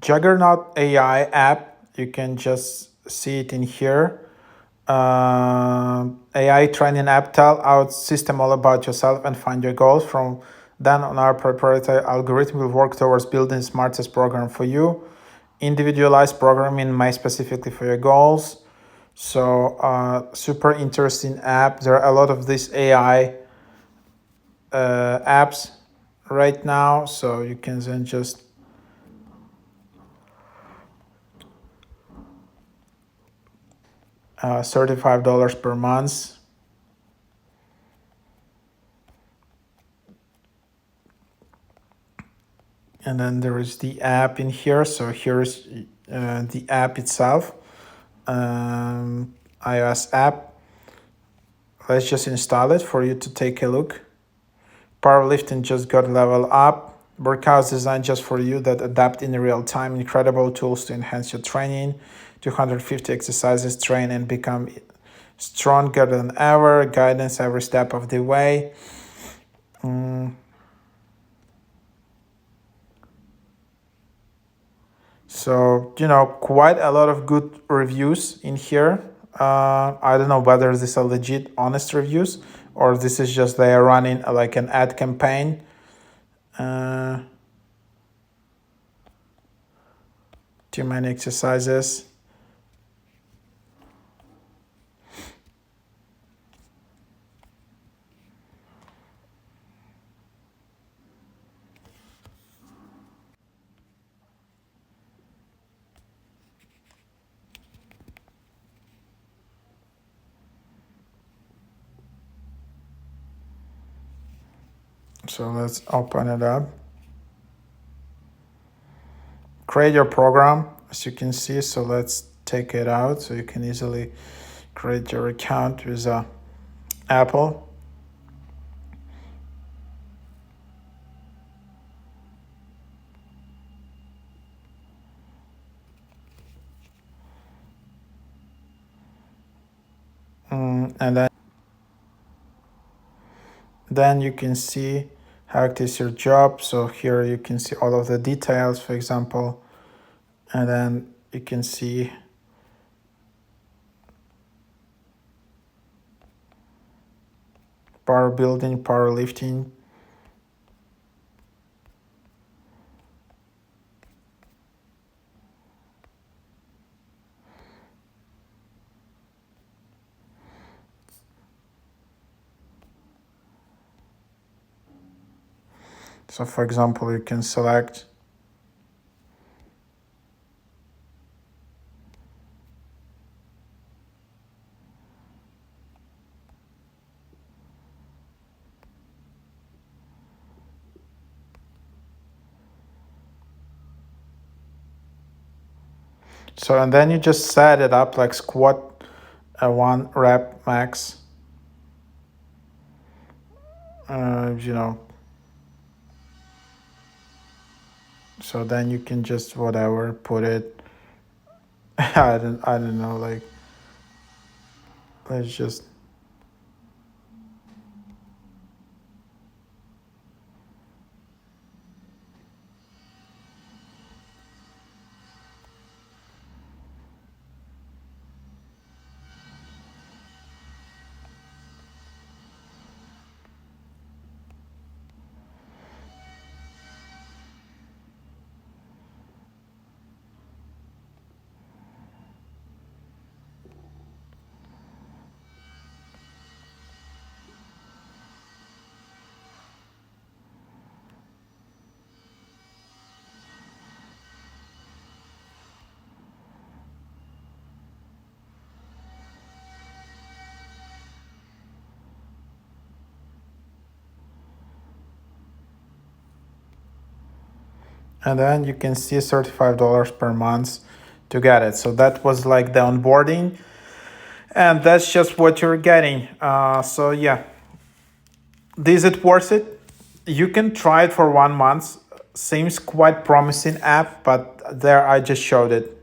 Juggernaut AI app. You can just see it in here. AI training app. Tell our system all about yourself and find your goals. From then on, our proprietary algorithm will work towards building the smartest program for you. Individualized programming made specifically for your goals. So super interesting app. There are a lot of these AI apps right now, so you can then just $35 per month. And then there is the app in here. So here's the app itself, iOS app. Let's just install it for you to take a look. Powerlifting just got level up. Workouts designed just for you that adapt in real time. Incredible tools to enhance your training. 250 exercises, train and become stronger than ever. Guidance every step of the way. So, quite a lot of good reviews in here. I don't know whether these are legit, honest reviews, or this is just they are running like an ad campaign. Too many exercises. So let's open it up. Create your program, as you can see. So let's take it out so you can easily create your account with Apple. And then you can see how it is your job. So here you can see all of the details, for example, and then you can see power building, powerlifting. So for example, you can select and then you just set it up like squat 1 rep max. So then you can just whatever put it. I don't know, like let's just and then you can see $35 per month to get it. So that was like the onboarding, and that's just what you're getting. So yeah, is it worth it? You can try it for 1 month. Seems quite promising app, but there I just showed it.